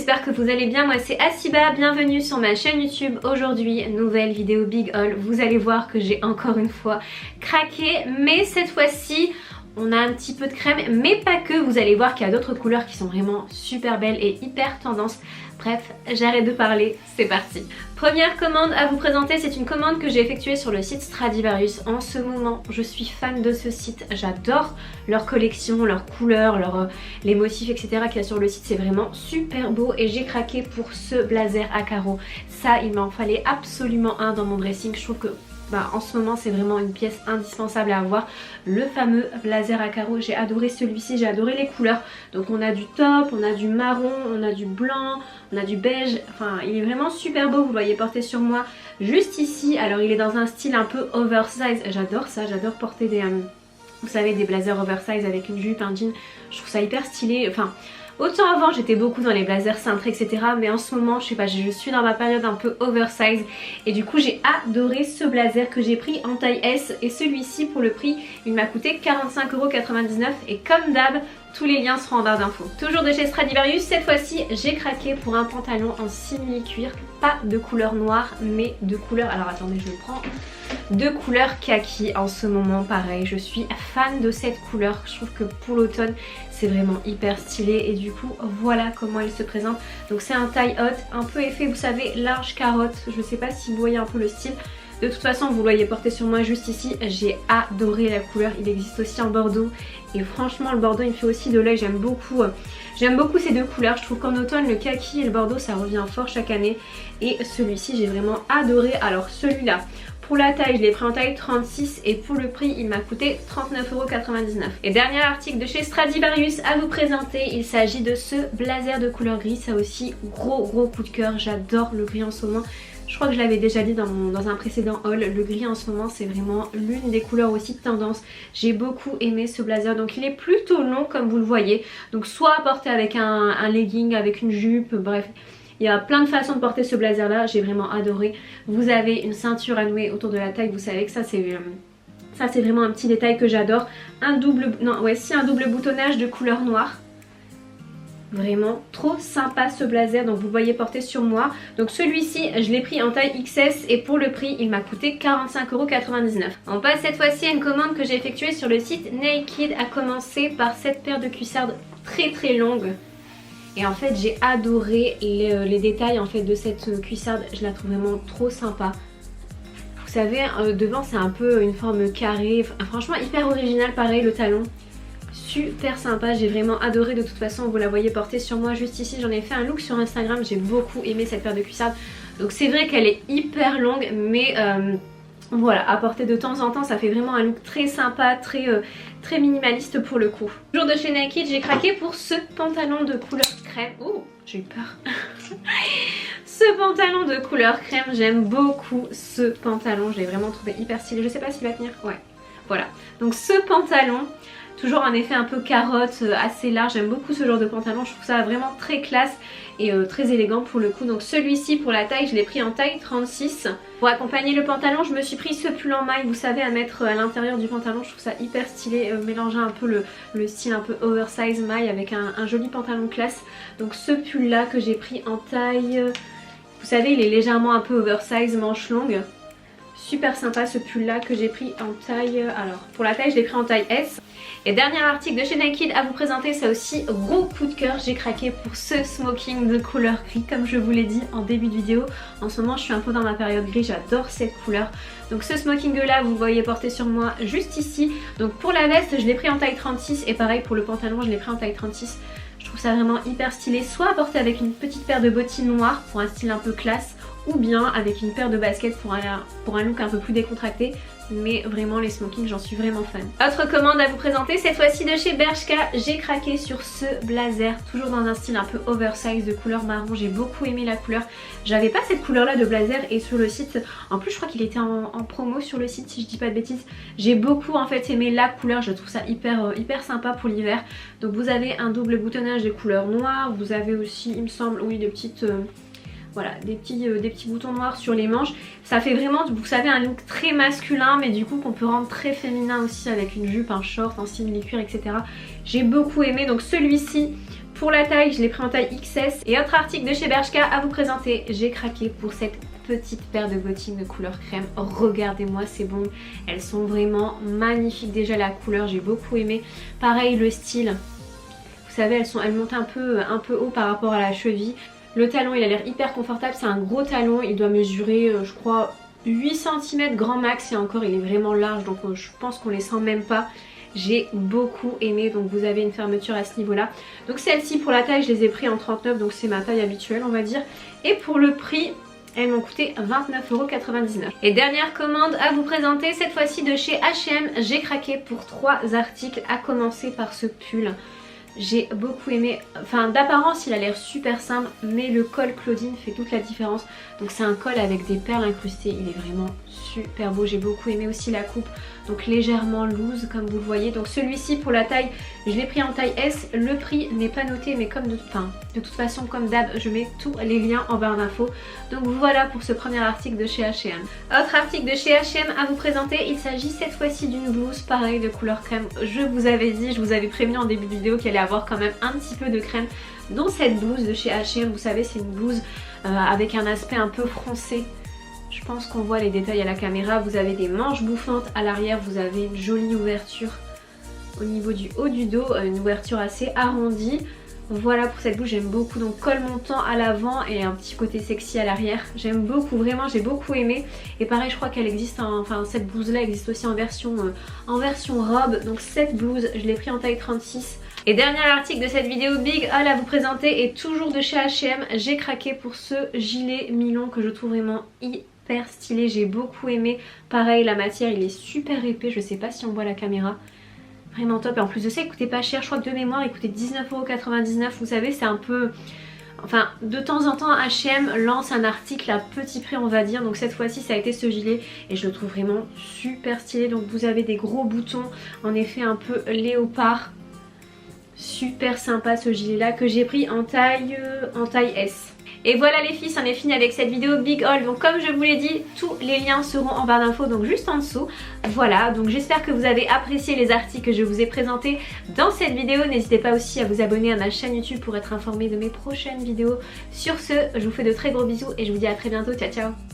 j'espère que vous allez bien, moi c'est Hasiba, bienvenue sur ma chaîne YouTube. Aujourd'hui, nouvelle vidéo Big Haul, vous allez voir que j'ai encore une fois craqué, mais cette fois-ci on a un petit peu de crème, mais pas que, vous allez voir qu'il y a d'autres couleurs qui sont vraiment super belles et hyper tendance. Bref, j'arrête de parler, c'est parti. Première commande à vous présenter, c'est une commande que j'ai effectuée sur le site Stradivarius. En ce moment, je suis fan de ce site, j'adore leur collection, leurs couleurs, les motifs etc. qu'il y a sur le site, c'est vraiment super beau et j'ai craqué pour ce blazer à carreaux. Ça, il m'en fallait absolument un dans mon dressing, je trouve que en ce moment c'est vraiment une pièce indispensable à avoir, le fameux blazer à carreaux. J'ai adoré celui-ci, j'ai adoré les couleurs. Donc on a du top, on a du marron, on a du blanc, on a du beige, enfin il est vraiment super beau, vous le voyez porté sur moi juste ici. Alors il est dans un style un peu oversize, j'adore ça, j'adore porter des vous savez, des blazers oversize avec une jupe, un jean, je trouve ça hyper stylé. Enfin autant avant j'étais beaucoup dans les blazers cintrés etc, mais en ce moment je sais pas, je suis dans ma période un peu oversize et du coup j'ai adoré ce blazer que j'ai pris en taille S. Et celui-ci pour le prix il m'a coûté 45,99 € et comme d'hab tous les liens seront en barre d'infos. Toujours de chez Stradivarius, cette fois-ci j'ai craqué pour un pantalon en simili-cuir, pas de couleur noire mais de couleur, alors attendez je le prends, de couleur kaki. En ce moment pareil, je suis fan de cette couleur, je trouve que pour l'automne c'est vraiment hyper stylé et du coup voilà comment il se présente. Donc c'est un taille haute, un peu effet vous savez large carotte, je sais pas si vous voyez un peu le style. De toute façon vous le voyez porté sur moi juste ici, j'ai adoré la couleur, il existe aussi en bordeaux et franchement le bordeaux il me fait aussi de l'œil, j'aime beaucoup ces deux couleurs. Je trouve qu'en automne le kaki et le bordeaux ça revient fort chaque année et celui-ci j'ai vraiment adoré. Alors celui-là pour la taille je l'ai pris en taille 36 et pour le prix il m'a coûté 39,99 €. Et dernier article de chez Stradivarius à vous présenter, il s'agit de ce blazer de couleur gris, ça aussi gros coup de cœur, j'adore le gris en ce moment. Je crois que je l'avais déjà dit dans un précédent haul, le gris en ce moment c'est vraiment l'une des couleurs aussi de tendance. J'ai beaucoup aimé ce blazer, donc il est plutôt long comme vous le voyez. Donc soit porté avec un legging, avec une jupe, bref. Il y a plein de façons de porter ce blazer là, j'ai vraiment adoré. Vous avez une ceinture à nouer autour de la taille, vous savez que ça c'est vraiment un petit détail que j'adore. Un double boutonnage de couleur noire. Vraiment trop sympa ce blazer, donc vous le voyez porter sur moi. Donc celui-ci je l'ai pris en taille XS et pour le prix il m'a coûté 45,99 €. On passe cette fois-ci à une commande que j'ai effectuée sur le site Naked, à commencer par cette paire de cuissardes très longue. Et en fait j'ai adoré les détails en fait de cette cuissarde, je la trouve vraiment trop sympa. Vous savez devant c'est un peu une forme carrée, franchement hyper original, pareil le talon. Super sympa, j'ai vraiment adoré. De toute façon vous la voyez porter sur moi juste ici, j'en ai fait un look sur Instagram, j'ai beaucoup aimé cette paire de cuissardes. Donc c'est vrai qu'elle est hyper longue mais voilà, à porter de temps en temps ça fait vraiment un look très sympa, très minimaliste pour le coup. Toujours de chez Naked, j'ai craqué pour ce pantalon de couleur crème. Oh, j'ai eu peur. Ce pantalon de couleur crème, j'aime beaucoup ce pantalon, je l'ai vraiment trouvé hyper stylé. Je sais pas s'il va tenir, ouais. Voilà, donc ce pantalon, toujours un effet un peu carotte, assez large, j'aime beaucoup ce genre de pantalon, je trouve ça vraiment très classe et très élégant pour le coup. Donc celui-ci pour la taille je l'ai pris en taille 36. Pour accompagner le pantalon je me suis pris ce pull en maille, vous savez, à mettre à l'intérieur du pantalon, je trouve ça hyper stylé, mélanger un peu le style un peu oversize maille avec un joli pantalon classe. Donc ce pull là que j'ai pris en taille, vous savez il est légèrement un peu oversize, manche longue. Super sympa ce pull là que j'ai pris en taille, alors pour la taille je l'ai pris en taille S. Et dernier article de chez Naked à vous présenter, ça aussi gros coup de cœur, j'ai craqué pour ce smoking de couleur gris comme je vous l'ai dit en début de vidéo. En ce moment je suis un peu dans ma période gris, j'adore cette couleur. Donc ce smoking là vous le voyez porter sur moi juste ici. Donc pour la veste je l'ai pris en taille 36 et pareil pour le pantalon je l'ai pris en taille 36. Je trouve ça vraiment hyper stylé, soit à porter avec une petite paire de bottines noires pour un style un peu classe, ou bien avec une paire de baskets pour un look un peu plus décontracté. Mais vraiment les smokings j'en suis vraiment fan. Autre commande à vous présenter, cette fois-ci de chez Bershka, j'ai craqué sur ce blazer, toujours dans un style un peu oversize de couleur marron, j'ai beaucoup aimé la couleur. J'avais pas cette couleur là de blazer et sur le site, en plus je crois qu'il était en promo sur le site si je dis pas de bêtises. J'ai beaucoup en fait aimé la couleur, je trouve ça hyper sympa pour l'hiver. Donc vous avez un double boutonnage de couleur noire, vous avez aussi il me semble oui des petites... Voilà, des petits boutons noirs sur les manches. Ça fait vraiment, vous savez, un look très masculin, mais du coup qu'on peut rendre très féminin aussi avec une jupe, un short, un simili-cuir, etc. J'ai beaucoup aimé. Donc celui-ci, Pour la taille, je l'ai pris en taille XS. Et autre article de chez Bershka à vous présenter, j'ai craqué pour cette petite paire de bottines de couleur crème. Regardez-moi ces bombes, elles sont vraiment magnifiques. Déjà la couleur, j'ai beaucoup aimé. Pareil le style, vous savez, elles montent un peu haut par rapport à la cheville. Le talon, il a l'air hyper confortable, c'est un gros talon, il doit mesurer, je crois, 8 cm grand max et encore il est vraiment large, donc je pense qu'on les sent même pas. J'ai beaucoup aimé, donc vous avez une fermeture à ce niveau là. Donc celle-ci pour la taille je les ai pris en 39, donc c'est ma taille habituelle on va dire. Et pour le prix, elles m'ont coûté 29,99 €. Et dernière commande à vous présenter, cette fois-ci de chez H&M. J'ai craqué pour 3 articles, à commencer par ce pull. J'ai beaucoup aimé, enfin d'apparence il a l'air super simple, mais le col Claudine fait toute la différence. Donc c'est un col avec des perles incrustées, il est vraiment super beau. J'ai beaucoup aimé aussi la coupe, donc légèrement loose comme vous le voyez. Donc celui-ci pour la taille, je l'ai pris en taille S. Le prix n'est pas noté, mais comme de toute façon comme d'hab, je mets tous les liens en barre d'infos. Donc voilà pour ce premier article de chez H&M. Autre article de chez H&M à vous présenter, il s'agit cette fois-ci d'une blouse pareille de couleur crème. Je vous avais dit, je vous avais prévenu en début de vidéo qu'elle allait avoir quand même un petit peu de crème dans cette blouse de chez H&M. Vous savez, c'est une blouse avec un aspect un peu froncé. Je pense qu'on voit les détails à la caméra. Vous avez des manches bouffantes à l'arrière, vous avez une jolie ouverture au niveau du haut du dos, une ouverture assez arrondie. Voilà pour cette blouse, j'aime beaucoup. Donc col montant à l'avant et un petit côté sexy à l'arrière. J'aime beaucoup, vraiment j'ai beaucoup aimé. Et pareil, je crois qu'elle existe, enfin cette blouse là existe aussi en version robe. Donc cette blouse, je l'ai pris en taille 36. Et dernier article de cette vidéo Big Haul à vous présenter, et toujours de chez H&M. J'ai craqué pour ce gilet mi-long que je trouve vraiment hyper stylé. J'ai beaucoup aimé. Pareil, la matière il est super épais, je sais pas si on voit la caméra. Vraiment top, et en plus de ça il coûtait pas cher, je crois que de mémoire il coûtait 19,99 €. Vous savez, c'est un peu... Enfin, de temps en temps H&M lance un article à petit prix on va dire. Donc cette fois-ci ça a été ce gilet et je le trouve vraiment super stylé. Donc vous avez des gros boutons, en effet un peu léopard. Super sympa ce gilet là que j'ai pris en taille S. Et voilà les filles, c'en est fini avec cette vidéo Big Haul. Donc comme je vous l'ai dit, tous les liens seront en barre d'infos, donc juste en dessous. Voilà, donc j'espère que vous avez apprécié les articles que je vous ai présentés dans cette vidéo. N'hésitez pas aussi à vous abonner à ma chaîne YouTube pour être informé de mes prochaines vidéos. Sur ce, je vous fais de très gros bisous et je vous dis à très bientôt. Ciao ciao.